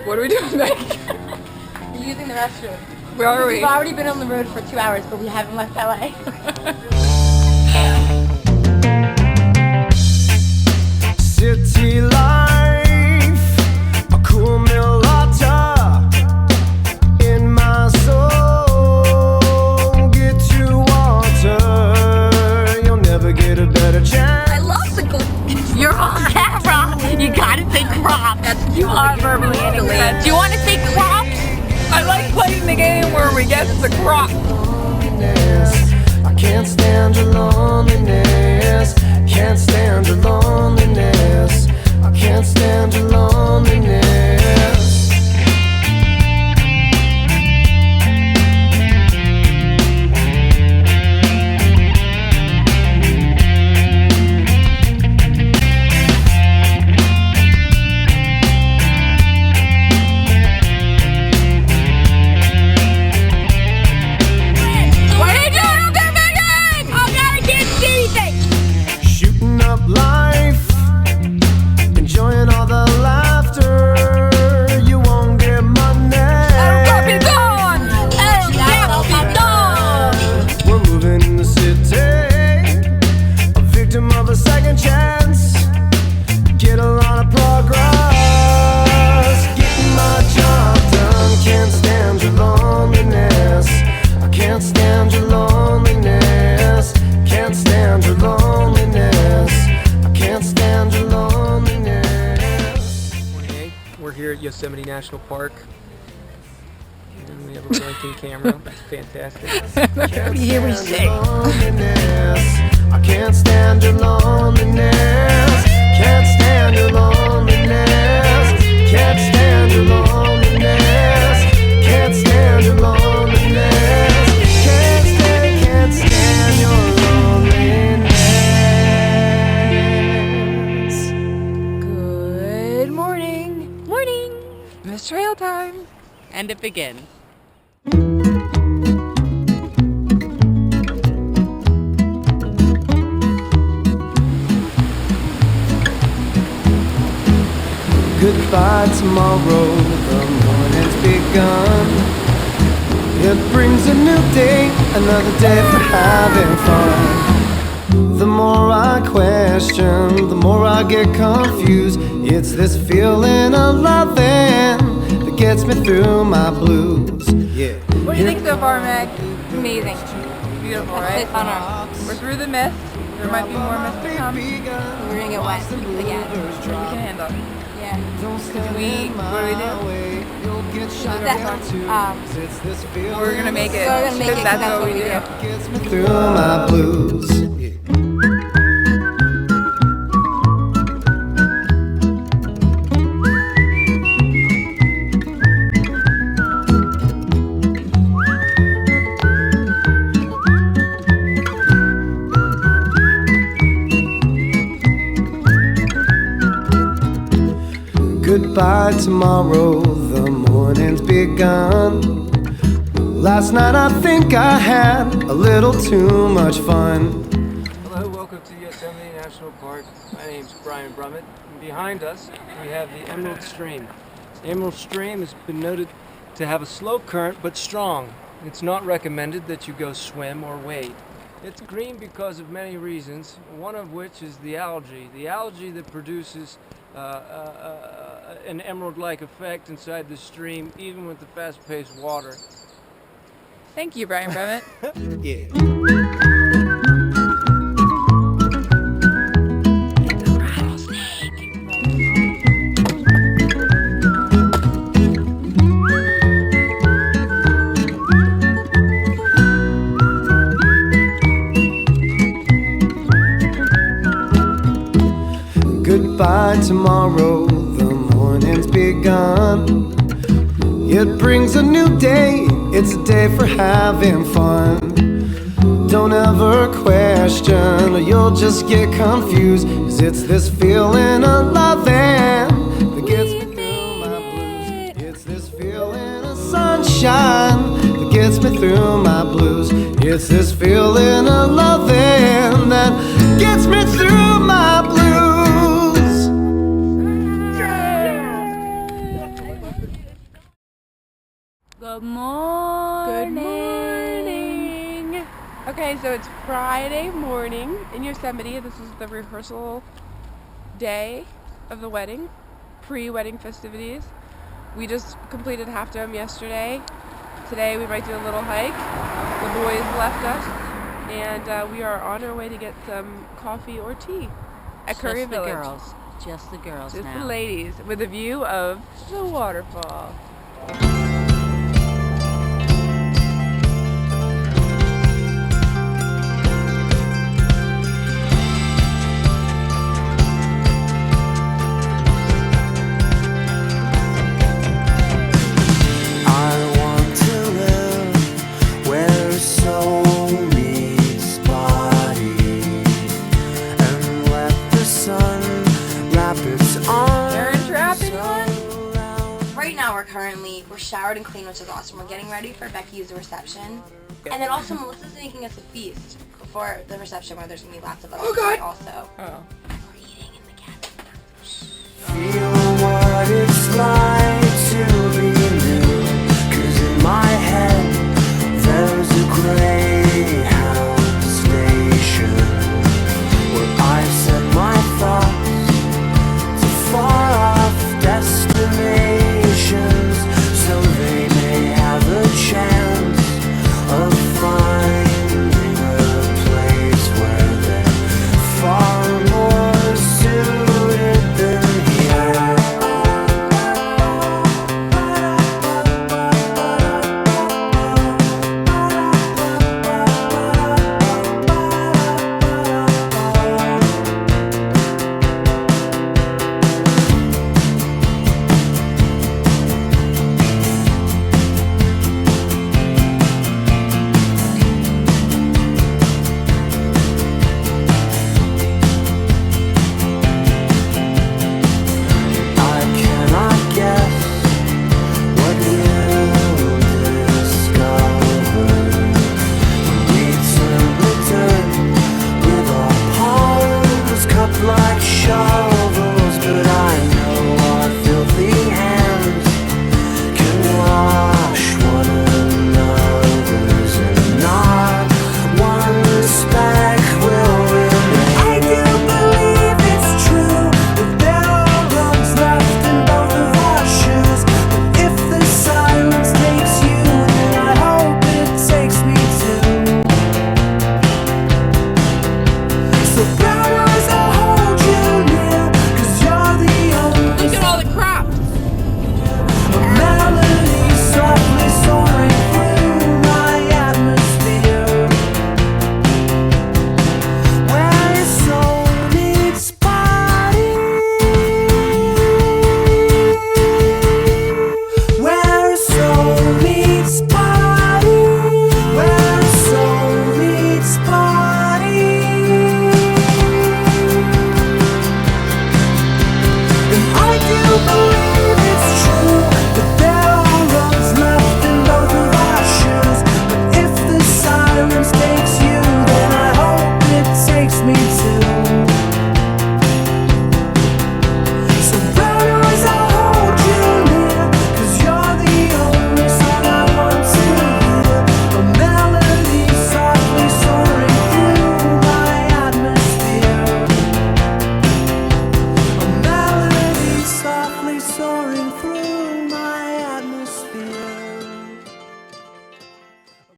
What are we doing back? We're using the restroom. Where are we? We've already been on the road for 2 hours, but we haven't left LA. City life, a cool Milata in my soul. Get to water, you'll never get a better chance. I love the You're on camera. You gotta say crop. You are verbally intelligent. Do you want to say crop? I like playing the game where we guess the crop. I can't stand your loneliness. Can't stand your loneliness. I can't stand your loneliness. Life, enjoying all the laughter. You won't get money. We're moving in the city, a victim of a second chance. Get a lot of progress, getting my job done. Can't stand your loneliness. I can't stand your loneliness. Can't stand your loneliness. Can't stand your loneliness. 28. We're here at Yosemite National Park. And we have a blinking camera. That's fantastic. Here we say. I can't stand your loneliness. Can't stand your loneliness. Can't stand your loneliness. Can't stand your loneliness. Can't stand your loneliness. Good morning. Morning. It's trail time. And it begins. Goodbye tomorrow, the morning's begun. It brings a new day, another day for having fun. The more I question, the more I get confused. It's this feeling of loving that gets me through my blues. Yeah. What do you think so far, Meg? Amazing. Beautiful, right? Honor. We're through the mist. There might be more mist to come. We're gonna get wet again. We can handle. Yeah. What do we do? We're gonna make it. We're gonna make it 'cause That's what we do. Gets me through my blues. Yeah. Goodbye tomorrow, the morning's begun. Last night I think I had a little too much fun. Hello, welcome to Yosemite National Park. My name's Brian Brummett. And behind us, we have the Emerald Stream. The Emerald Stream has been noted to have a slow current, but strong. It's not recommended that you go swim or wade. It's green because of many reasons, one of which is the algae. The algae that produces an emerald-like effect inside the stream, even with the fast-paced water. Thank you, Brian Brummett. Yeah. Goodbye tomorrow, the morning's begun. It brings a new day, it's a day for having fun. Don't ever question or you'll just get confused, 'cause it's this feeling of loving that gets me through my blues. It's this feeling of sunshine that gets me through my blues. It's this feeling of loving that gets me through my blues. Good morning. Good morning. Okay, so it's Friday morning in Yosemite. This is the rehearsal day of the wedding, pre-wedding festivities. We just completed Half Dome yesterday. Today we might do a little hike. The boys left us, and we are on our way to get some coffee or tea at Curry Village. Just the girls Just now. the ladies, with a view of the waterfall. We're showered and clean, which is awesome. We're getting ready for Becky's reception. And then also Melissa's making us a feast before the reception where there's going to be lots of other food also. Oh. We're eating in the cabin. Feel what it's like to be new. 'Cause in my head there's a Greyhound station where I set my thoughts to far off destinations, so they may have a chance of finding a place where they're far more suited than here. I cannot guess what you'll discover when we turn the dirt with our palms cupped like shovels. But I know our filthy hands can wash one another's, and not one speck will remain. I do believe it's true that there are lungs left in both of our shoes. But if the silence takes you, then I hope it takes me too. So brown eyes, I'll hold you near, 'cause you're the only Look at all the crops. melody softly soaring through my atmosphere, where soul meets body, where soul meets body, where soul meets body. And I do believe it's true that there are lungs left in both of our shoes. But if the silence takes you, then I hope it takes me too. So brown eyes, I'll hold you near, 'cause you're the only song I want to hear. A melody softly soaring through my atmosphere, a melody softly soaring through